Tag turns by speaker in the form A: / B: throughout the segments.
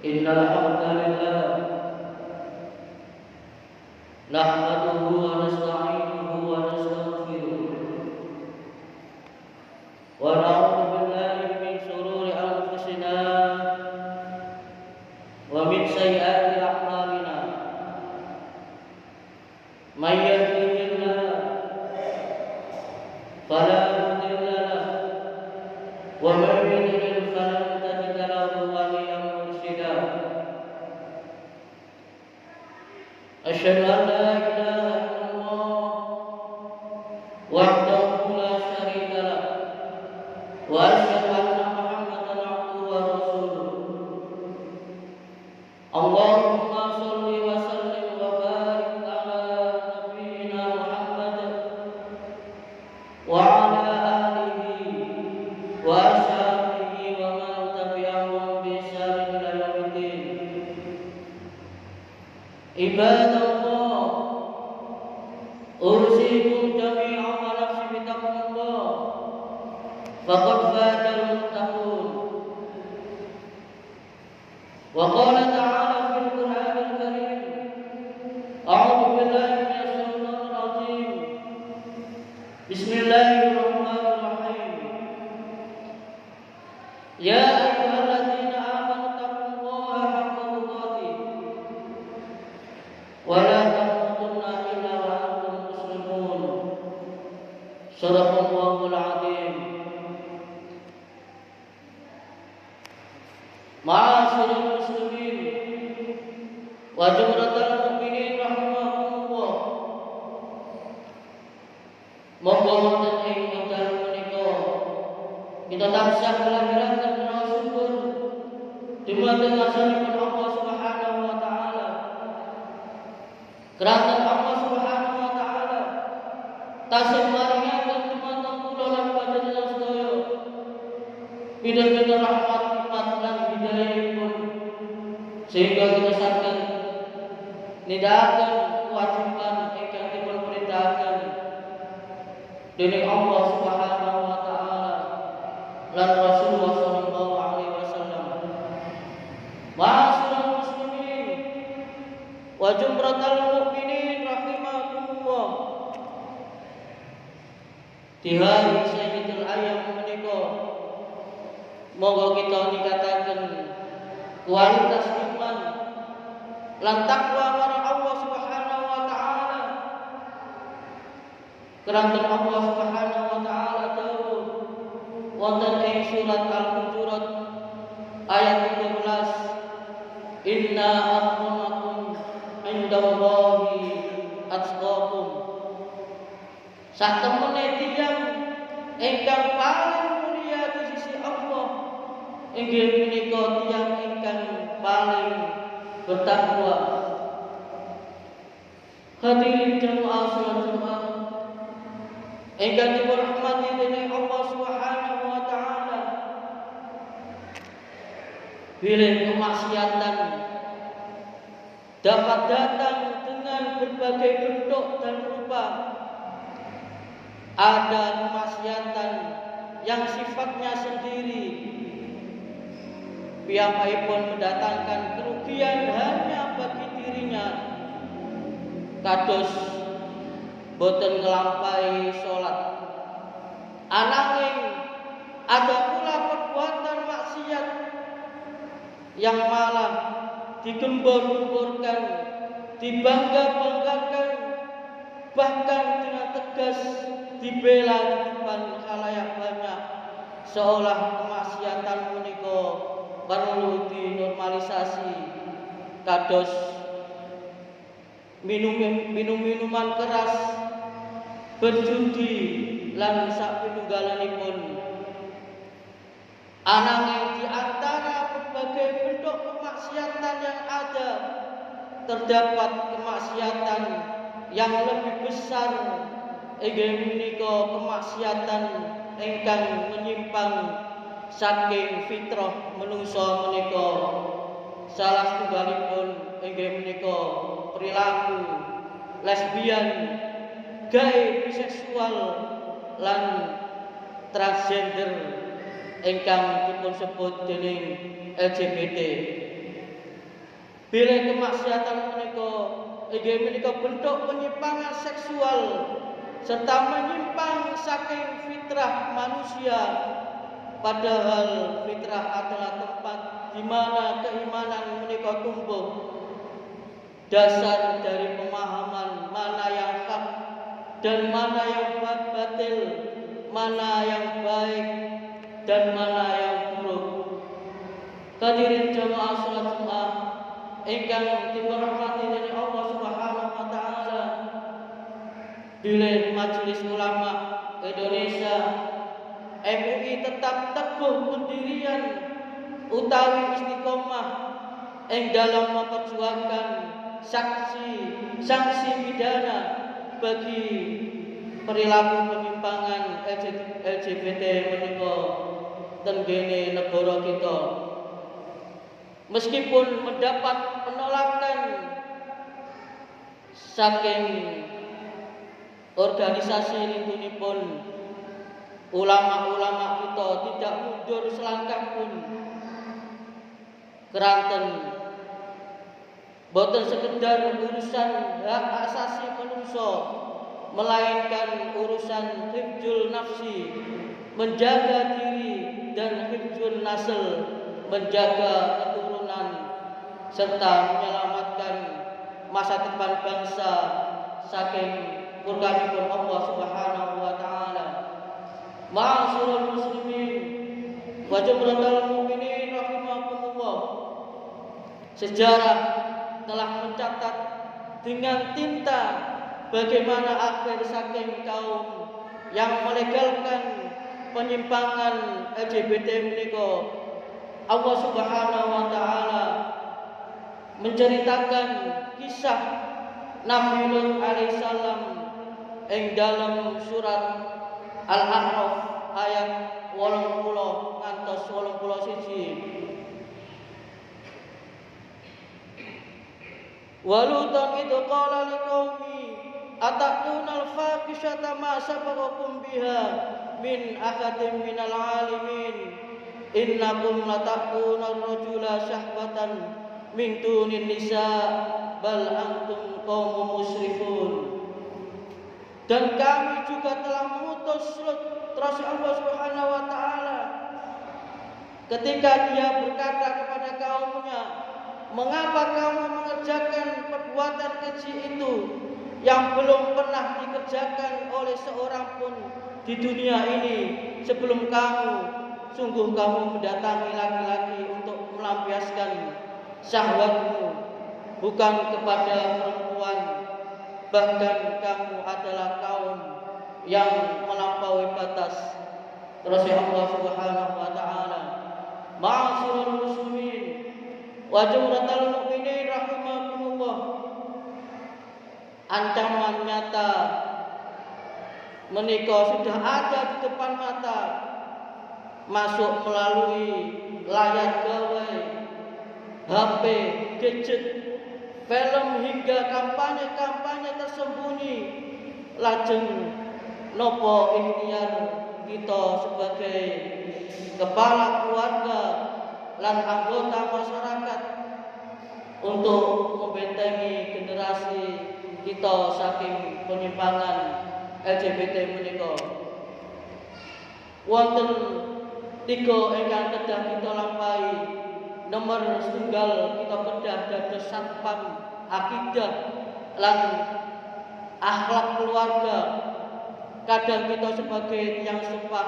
A: إن الحمد لله نحمده ونستعينه ونستغفره ونعوذ بالله من شرور أنفسنا ومن سيئات أعمالنا من يهده الله فلا مضل له ومن يضلل فلن تجد له وليا مرشدا أشهد أن لا إله إلا الله وحده لا شريك له وأشهد أن محمدا عبده ورسوله اللهم صل وسلم وبارك على نبينا محمد وعلى آله وأصحابه ومن تبعهم بإحسان إلى يوم الدين. عباد الله، أوصيكم جميعا ونفسي بتقوى الله فقد فاز المتقون. وقال تعالى في القرآن الكريم: أعوذ بالله من الشيطان الرجيم، بسم الله الرحمن الرحيم. يا أيها الذين آمنوا اتقوا الله حق تقاته ولا تموتن إلا وأنتم مسلمون. صدق الله العظيم. Ma'asyiral muslimin wa jumlatal mu'minin rahimakumullah. Monggo wonten ing wekdal menika kita tansah kelahiraken rasa syukur dumateng ngasanipun Allah Subhanahu wa taala. Keranten Allah Subhanahu wa taala tasih maringaken dumateng kula lan panjenengan sedaya pidhato rahmat lan hidayahipun sehingga kita saged nindakaken kewajiban ingkang dipun perintahaken dening Allah Subhanahu wa taala lan Rasulullah sallallahu alaihi wasallam. Ma'asyiral muslimin wa jumratal mu'minin rahimakumullah. Di hari Sayyidul Ayyam menika monggo kita ningkataken kualitas iman lan takwa marang Allah Subhanahu wa taala. Keranten Allah Subhanahu wa taala dawuh wonten ing surat Al-Hujurat ayat 13, inna akramakum indallahi atqakum. Sak temene tiyang ingkang paling mulia di sisi Allah inggih menika tiyang ingkang paling bertakwa. Hadirin jamaah salat Jumat ingkang dirahmati dening Allah Subhanahu wa taala. Bila kemaksiatan dapat datang dengan berbagai bentuk dan rupa, ada kemaksiatan yang sifatnya sendiri piyambakipun mendatangkan kerugian hanya bagi dirinya, kados boten ngelampahi salat. Ananging ada pula perbuatan maksiat yang malah digembor-gemborkan, dibangga-banggakan, bahkan dengan tegas dibela di depan khalayak banyak, seolah kemaksiatan menika perlu dinormalisasi, kados minuman keras, berjudi lan sapinunggalanipun. Ananging di antara berbagai bentuk kemaksiatan yang ada, terdapat kemaksiatan yang lebih besar, inggih menika kemaksiatan ingkang menyimpang saking fitrah manungsa menika. Salah setunggalipun inggih menika perilaku lesbian, gay, biseksual lan transgender ingkang dipun sebut dening LGBT. Bila kemaksiatan menika inggih menika bentuk penyimpangan seksual serta menyimpang saking fitrah manusia, padahal fitrah adalah tempat di mana keimanan menika tumbuh. Dasar dari pemahaman mana yang hak dan mana yang batil, mana yang baik dan mana yang buruk. Hadirin jamaah salat Jumat ingkang dirahmati dening Allah Subhanahu wa taala. Bila Majelis Ulama Indonesia MUI tetap teguh pendirian utawi istiqomah ing dalam memperjuangkan sanksi pidana bagi perilaku penyimpangan LGBT menika tenggene negara kita. Meskipun mendapat penolakan saking organisasi lintunipun, ulama-ulama kita tidak mundur selangkah pun. Keranten boten sekedar urusan hak asasi manusia, melainkan urusan hifdzul nafsi, menjaga diri, dan hifdzul nasl, menjaga keturunan, serta menyelamatkan masa depan bangsa saking murkanipun Allah Subhanahu wa taala. Ma'asyiral muslimin wa jumlatal mu'minin rahimakumullah. Sejarah telah mencatat dengan tinta bagaimana akhir saking kaum yang melegalkan penyimpangan LGBT menika. Allah Subhanahu wa taala menceritakan kisah Nabi Lut alaihissalam ing dalam surat Al-A'raf ayat 80 ngantos 81. Walutan itu qala liqaumi ataqtunal faqishata ma sabaqakum biha min ahadin minal alimin innakum lataqtunar rajula syahwatan min dunin nisa bal antum qaumun musrifun. Dan kami juga telah mengutus Rasul Allah Subhanahu wa taala ketika dia berkata kepada kaumnya, mengapa kamu mengerjakan perbuatan keji itu yang belum pernah dikerjakan oleh seorang pun di dunia ini sebelum kamu? Sungguh kamu mendatangi laki-laki untuk melampiaskan syahwatmu, bukan kepada perempuan. Bahkan kamu adalah kaum yang melampaui batas. Terus Allah Subhanahu wa taala, ma'asyiral muslimin wa jumlatal mu'minin rahimakumullah. Ancaman nyata menika sudah ada di depan mata, masuk melalui layar gawai, HP, gadget, film hingga kampanye-kampanye tersembunyi. Lajeng nopo ikhtiar kita sebagai kepala keluarga lan anggota masyarakat untuk membentengi generasi kita saking penyimpangan LGBT menika. Wonten 3 ingkang kedah kita lampahi. Nomor 1 kita kedah dados satpam akidah lan akhlak keluarga. Kadang kita sebagai yang sepah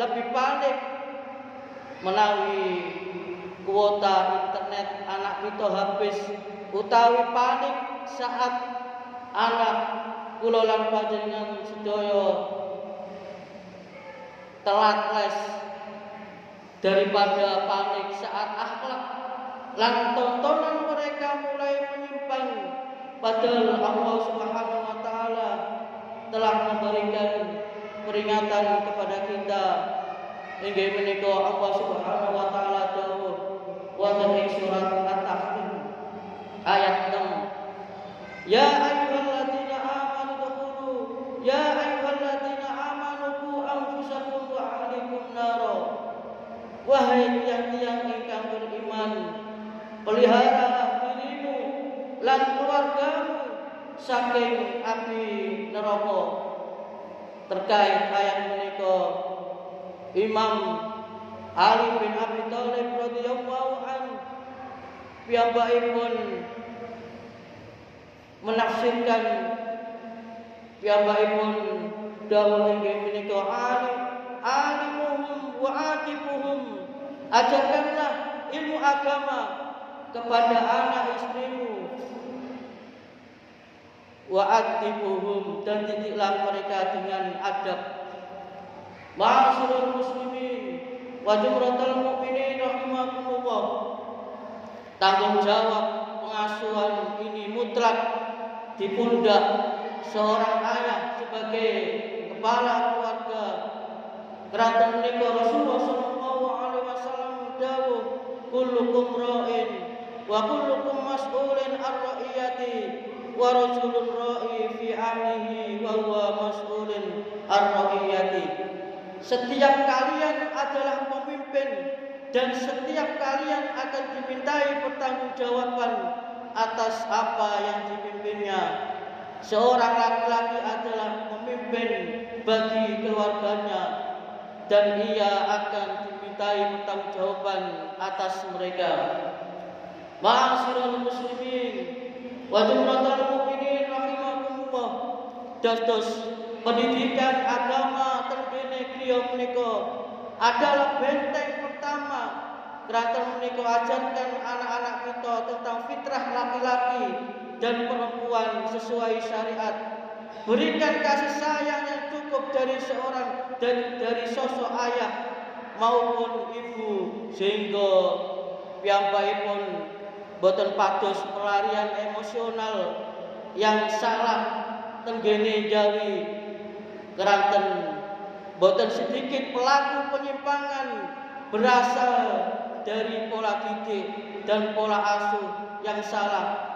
A: lebih panik menawi kuota internet anak kita habis, utawi panik saat anak kula lan panjenengan sedaya telat les, daripada panik saat akhlak lan tontonan mereka mulai menyimpang. Padahal Allah Subhanahu wa taala telah memberikan peringatan kepada kita. Inggih menika Allah Subhanahu wa taala dawuh wonten ing surat At-Tahrim ayat 6. Ya ayyuhalladzina amanu dukhulu ya ayyuhalladzina amanu qu anfusakum wa ahlikum nara. Wahai tiang-tiang ingkang beriman, pelihara diri saking api neraka. Terkait ayat menika Imam Ali bin Abi Thalib radhiyallahu anhu piyambakipun menafsirkan piyambakipun dawuh inggih menika alimuhum wa aqibuhum, ajarkanlah ilmu agama kepada anak istrimu, wa atibuhum, dan didiklah mereka dengan adab. Ma'asyiral muslimin wa jumratal mu'minin rahimakumullah. Tanggung jawab pengasuhan ini mutlak di pundak seorang ayah sebagai kepala keluarga. Keranten menika Rasulullah sallallahu alaihi wasallam dawuh, kullukum ra'in wa kullukum mas'ulun an ra'iyati wa rajulun ra'i fi ahlihi wa huwa mas'ulun an ra'iyati. Setiap kalian adalah pemimpin dan setiap kalian akan dimintai pertanggungjawaban atas apa yang dipimpinnya. Seorang laki-laki adalah pemimpin bagi keluarganya dan ia akan dimintai pertanggungjawaban atas mereka. Ma'asyiral muslimin wa jumratal mu'minin rahimakumullah. Dados pendidikan agama tengene griya menika adalah benteng pertama. Keranten menika ajarkan anak-anak kita tentang fitrah laki-laki dan perempuan sesuai syariat. Berikan kasih sayang yang cukup dari dari sosok ayah maupun ibu sehingga piyambakipun boten pados pelarian emosional yang salah tenggene jawi. Keranten boten sedikit pelaku penyimpangan berasal dari pola didik dan pola asuh yang salah.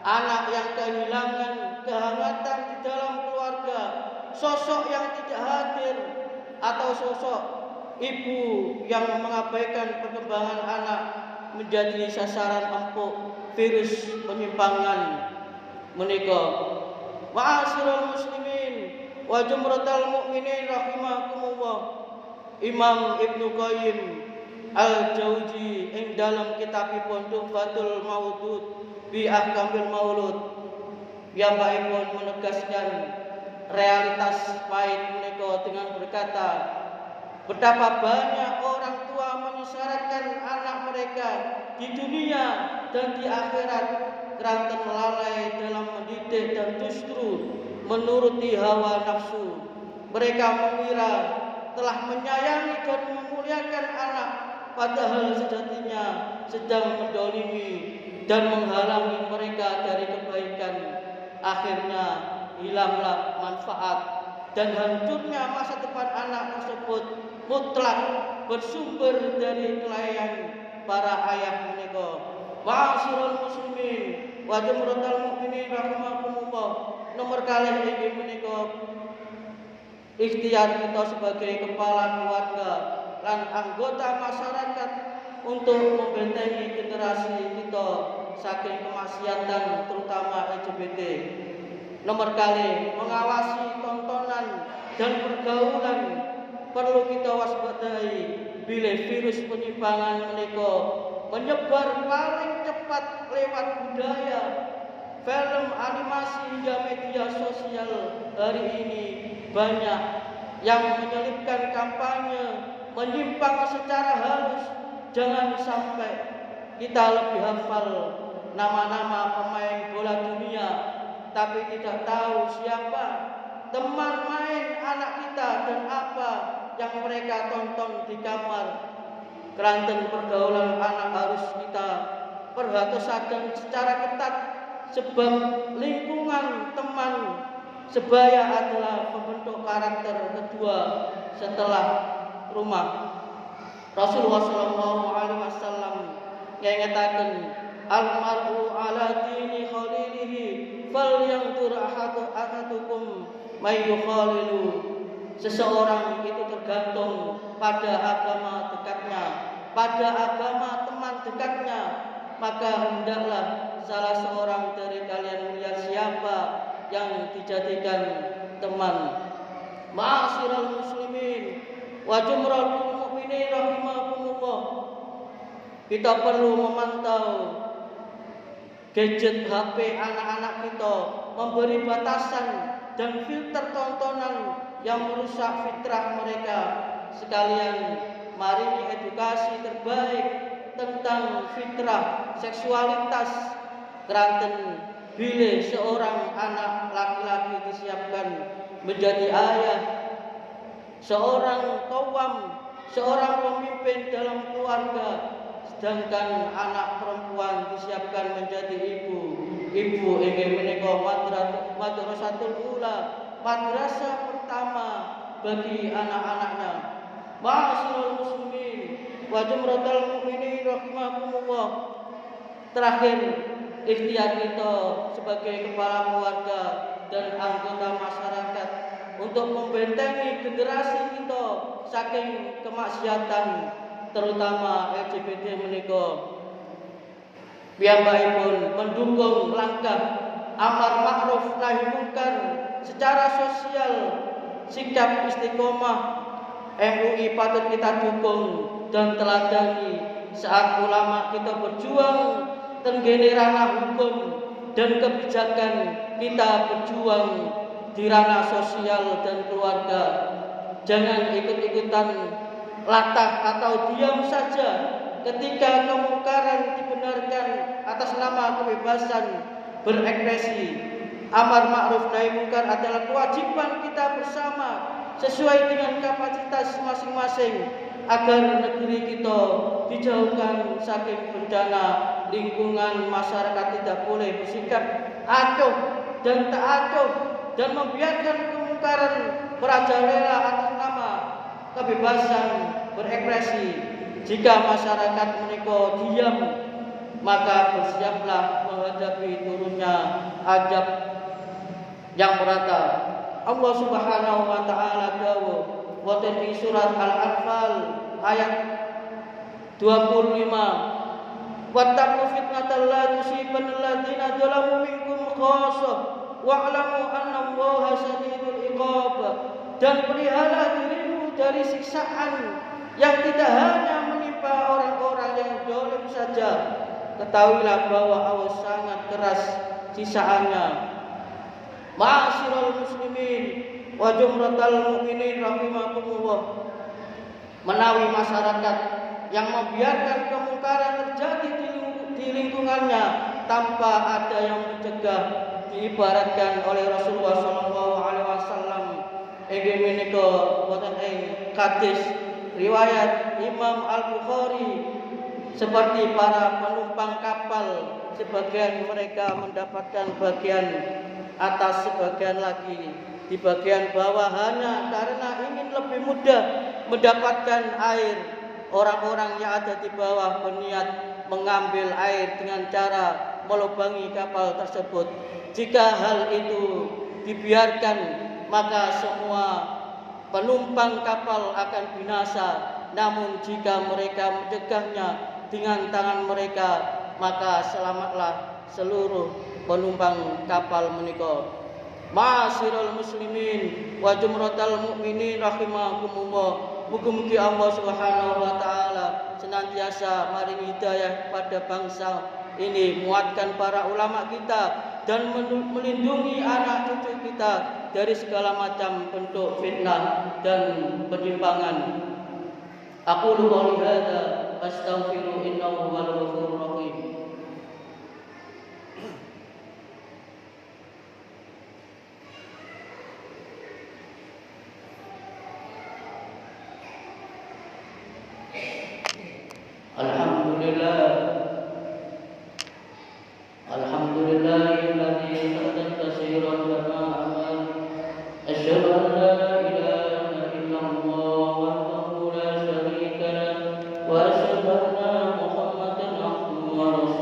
A: Anak yang kehilangan kehangatan di dalam keluarga, sosok yang tidak hadir, atau sosok ibu yang mengabaikan perkembangan anak menjadi sasaran empuk virus penyimpangan menika. Ma'asyiral muslimin wa jumratal mu'minin rahimakumullah. Imam Ibnu Qayyim Al-Jauzi ing dalam kitabipun Tuhfatul Maudud bi Ahkamil Maulud piyambakipun menegaskan realitas pahit menika dengan berkata, betapa banyak orang tua menyesaratkan anak mereka di dunia dan di akhirat keranten lalai dalam mendidik dan justru menuruti hawa nafsu. Mereka mengira telah menyayangi dan memuliakan anak, padahal sejatinya sedang mendolimi dan menghalangi mereka dari kebaikan. Akhirnya hilanglah manfaat dan hancurnya masa depan anak tersebut mutlak bersumber dari kelalaian para ayah menika. Ma'asyiral muslimin wa jumratal mu'minin rahimakumullah. Nomor kalih inggih menika ikhtiar kita sebagai kepala keluarga dan anggota masyarakat untuk membentengi generasi kita saking kemaksiatan terutama LGBT. Nomor kali mengawasi tontonan dan pergaulan perlu kita waspadai bila virus penyimpangan menika menyebar paling cepat lewat budaya, film, animasi hingga media sosial. Hari ini banyak yang menyelipkan kampanye menyimpang secara halus. Jangan sampai kita lebih hafal nama-nama pemain bola dunia tapi tidak tahu siapa teman main anak kita dan apa yang mereka tonton di kamar. Keranten pergaulan anak harus kita perhatosaken secara ketat sebab lingkungan teman sebaya adalah pembentuk karakter kedua setelah rumah. Rasulullah sallallahu alaihi wasallam ngengetaken al-mar'u ala dini khalilihi falyanzur ahadukum may yukhalilu. Seseorang itu tergantung pada agama dekatnya, pada agama teman dekatnya. Maka hendaklah salah seorang dari kalian melihat siapa yang dijadikan teman. Ma'asyiral muslimin wa jumratul mu'minin rahimakumullah. Kita perlu memantau gadget HP anak-anak kita, memberi batasan dan filter tontonan yang merusak fitrah mereka. Sekalian mari edukasi terbaik tentang fitrah seksualitas. Keranten bila seorang anak laki-laki disiapkan menjadi ayah, seorang kawam, seorang pemimpin dalam keluarga, sedangkan anak perempuan disiapkan menjadi ibu. Ibu ingin menika madrasatul ula, madrasah pertama bagi anak-anaknya. Ma'asyiral muslimin wa jumratul mu'minin rahimakumullah. Terakhir, ikhtiar kita sebagai kepala keluarga dan anggota masyarakat untuk membentengi generasi kita saking kemaksiatan, terutama LGBT menika. Piyambakipun mendukung langkah amar ma'ruf nahi munkar secara sosial. Sikap istiqomah MUI patut kita dukung dan teladani saat ulama kita berjuang tenggene ranah hukum dan kebijakan, kita berjuang di ranah sosial dan keluarga. Jangan ikut-ikutan latah atau diam saja ketika kemungkaran dibenarkan atas nama kebebasan berekspresi. Amar ma'ruf nahi munkar adalah kewajiban kita bersama sesuai dengan kapasitas masing-masing agar negeri kita dijauhkan saking bencana lingkungan. Masyarakat tidak boleh bersikap acuh dan tak acuh dan membiarkan kemungkaran merajalela atas nama kebebasan berekspresi. Jika masyarakat menika diam, maka bersiaplah menghadapi turunnya azab yang merata. Allah Subhanahu wa taala dawuh wonten ing surat Al-Anfal ayat 25, wattaqu fitnatan la tusibanna alladziina zalamu minkum khassah wa'lamu anna Allaha shadidul iqab. Dan pelihara dirimu dari siksaan yang tidak hanya menimpa orang-orang yang zalim saja. Ketahuilah bahwa Allah sangat keras siksaannya. Ma'asyiral muslimin wa jumratal mu'minin rahimakumullah. Menawi masyarakat yang membiarkan kemungkaran terjadi di lingkungannya tanpa ada yang mencegah, diibaratkan oleh Rasulullah sallallahu alaihi wasallam inggih menika wonten ing hadis riwayat Imam Al-Bukhari, seperti para penumpang kapal, sebagian mereka mendapatkan bagian atas, sebagian lagi di bagian bawah hanya karena ingin lebih mudah mendapatkan air. Orang-orang yang ada di bawah berniat mengambil air dengan cara melubangi kapal tersebut. Jika hal itu dibiarkan, maka semua penumpang kapal akan binasa. Namun jika mereka mencegahnya dengan tangan mereka, maka selamatlah seluruh penumpang kapal menika. Ma'asyiral muslimin wa jumratal mu'minin rahimakumullah. Mugi-mugi Allah Subhanahu wa taala senantiasa maring hidayah pada bangsa ini, muatkan para ulama kita dan melindungi anak cucu kita dari segala macam bentuk fitnah dan penyimpangan. Aqulu qouli hadza astaghfiru innahu huwal ghafurur rahim. Alhamdulillahilladzi qad katsiran kama amal. Asyhadu an la ilaha illallah wahdahu la syarika lah wa asyhadu anna Muhammadan abduhu wa rasuluh.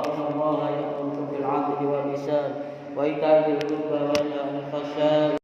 A: innallaha ya'murukum bil 'adli wal ihsan wa ita'i dzil qurba wa yanha 'anil fahsya'i